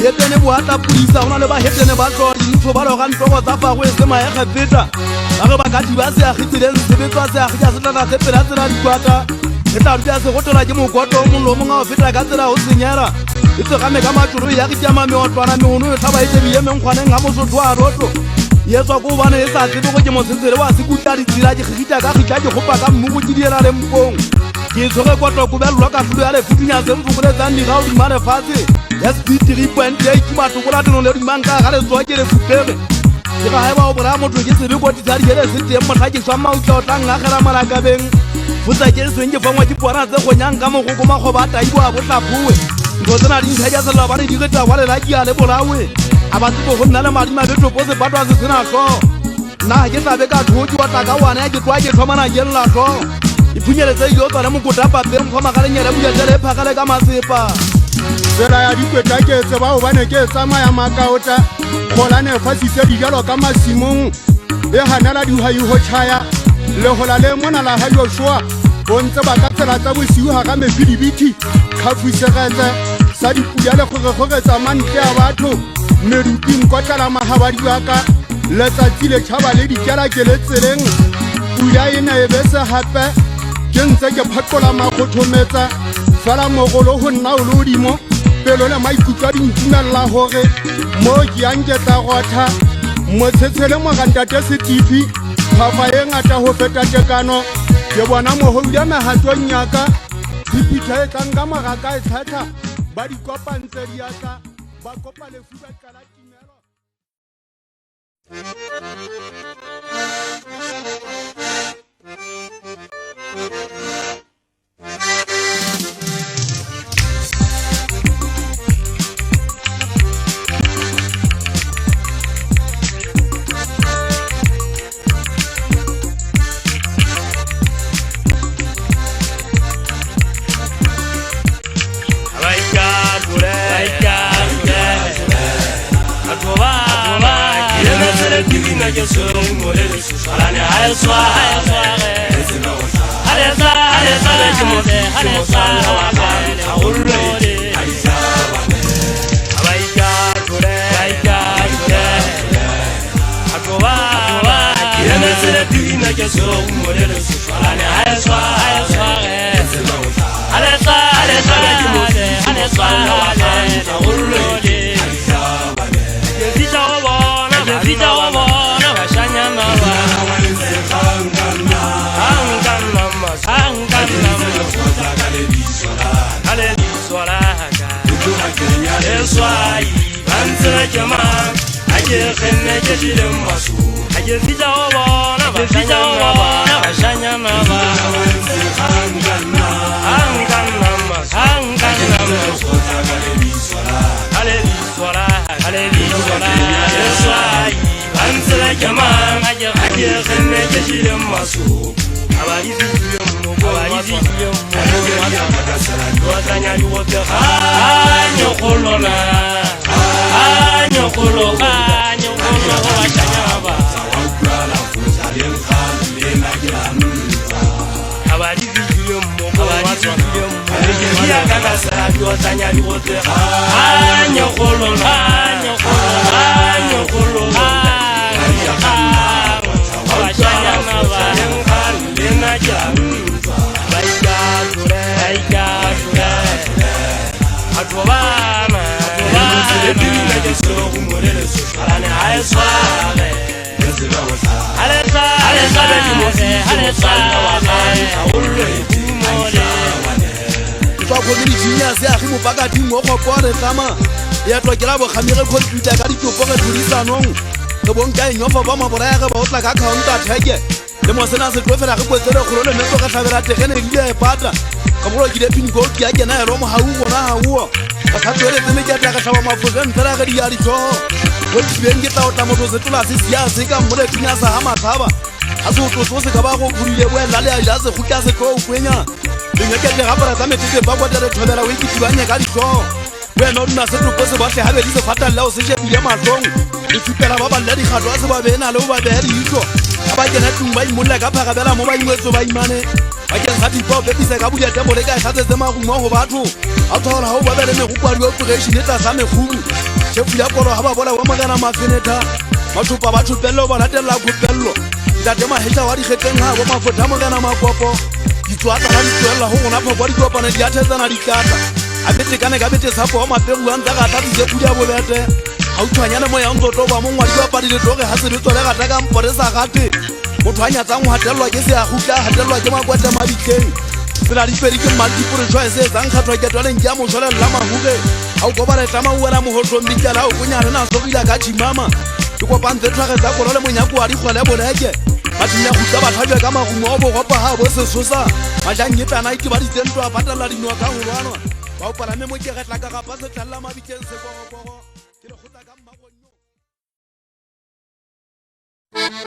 Mohedene boata pulisa hona le bahedene ba tlo dintho ba lo ga ntlo tsa fagwe se mae gefeta ba re ba ka di ba se a gitsileng sebetsa se a gitsa se tla se pela tsela di kwata e tla di se go tola ke mokoto mo lo mo ga o feta ka tsela o senyara e tse ga me ka maturu ya ke tama me otwana me ono e thaba e tsebiye me nkgwaneng ga mosotho a rotlo yetswa go bana e sa tsebe go ke motsetsele wa se kuta di tsira ke gitsa ka gitsa ke gopa ka mmu go di dira le mpong ke tsoge kotlo go belwa ka fulu ya le futunya se mfukule tsa ndi ga o di mare fatse ya speed 3.8 matokola tno le di manka ga le tswa ke le futlele ke ga ha ba o bra motho ke sebe go di tsari le se teng motha ke tswa mau tla tla nga gera malaka beng futsa ke se nge fangwa di pora tse go nyang ka mo go go ma go ba tai bo a botlaphuwe ntho tsena di ntsha ja se la ba ne di geta wa le la ki a le bolawe a ba tse go nna le madi mabeto po se batwa se sena hlo na ke tla be ka thoki wa tla ka wana ya ke twa ke thomana ke lla hlo iphunyeletse yo tsana mo go tapa pe mo khoma ga le nyela buya tele phakale ka masepa Sera ya dikweta ke tse ba o bane ke tsamaya makaota golane fasitse dijalo ka masimong e hanala dihai ho tshaya le hola le mona la ha yo shwa bontse ba ka tsela tsa bosiu ha ga mebidibiti khafusegetse sa dipuya le gore tsa mantle a batho meruting kotla mahabadi wa ka letsatsi le tshaba le dijala ke le tseleng puya ena e bese hape ke ntse ke phakola makgothometsa fela mogolo ho nna o lodimo pelo le maikutlo di ntumella hore mo ke yang ke tsa gotha motshetsele mo gantate setifi phafa e ngata ho feta tekano ke bona mohodu mahatong yaka dipitha e tlang ka maraka e tlhatha ba di kopantse diatla ba kopa lefu ba tlala Dumela. Bakati mo go pore tama ya tlokela bo khamire computer ka ditopo re thulisanong re bonka enyofa ba mabora ga ba otla ka counter theke le mo sena se tlofela go kwetsere go le metso ka tlhabela tegene ile e pata ka bolo ke dipin go ke ya kena ya romo ha u gona ha u ka tswele tseme ke tla ka tlhaba mafoze ntela ga di ya di tho go tsibeng ke tla otla motho se tlola se sia se ka mo le tinya sa ha mathaba a se utlo se ka ba go burile bo la le ya ja se go ka se tlo kwenya Ngeke le gapara tsa metete ba kwa tere thobela we ke tibanya ka ditlo wena o nna se tlopo se batle habe di se fatalla o se shebile matlong e tsipela ba balla di kgatwa se ba bena le ba be di itlo ba kena tung ba imolla ka phagabela mo ba ingwetso ba imane ba ke sa dipo be di se ka buya tembo le ka tlhatse se magumo go batho a thola ha o ba bele me go kwadi operation eta sa meguru shefu ya koro ha ba bola wa magana mafeneta mathupa ba thupello ba latella kopello ntate maheta wa di kgeteng ha bo mafotha mogana makopo Ditwata la ditwela ho rona phokwa dikopana di athetsana dikata a bete kana ka bete sapo wa mapegu a ntsa ka tla tse pudia bolete ha o tshwanyana mo ya ntotlo ba mo ngwa di ba di tloge ha se di tsole ga ta ka mpore sa gate motho a nyatsa go hatelwa ke se a gutla hatelwa ke makwata mabitleng tsela di pedi ke multiple choice tsa nkgatlwa ke twaleng ke a mo tsholela la mahuge ha o go ba le tama o wela mo hotlo mbikala o kunya rena sogila ka chimama ke kopantse tlhage tsa korole monyako wa di khwele boleke Matinya kuta bathabe ka magumo bo gopa ha bo se sosa majangitana iti ba ditento a patala dino ka ho lwana ba o palame mo ke retla ka ga pa se tlalla mabiteng se go go ke le khotla ka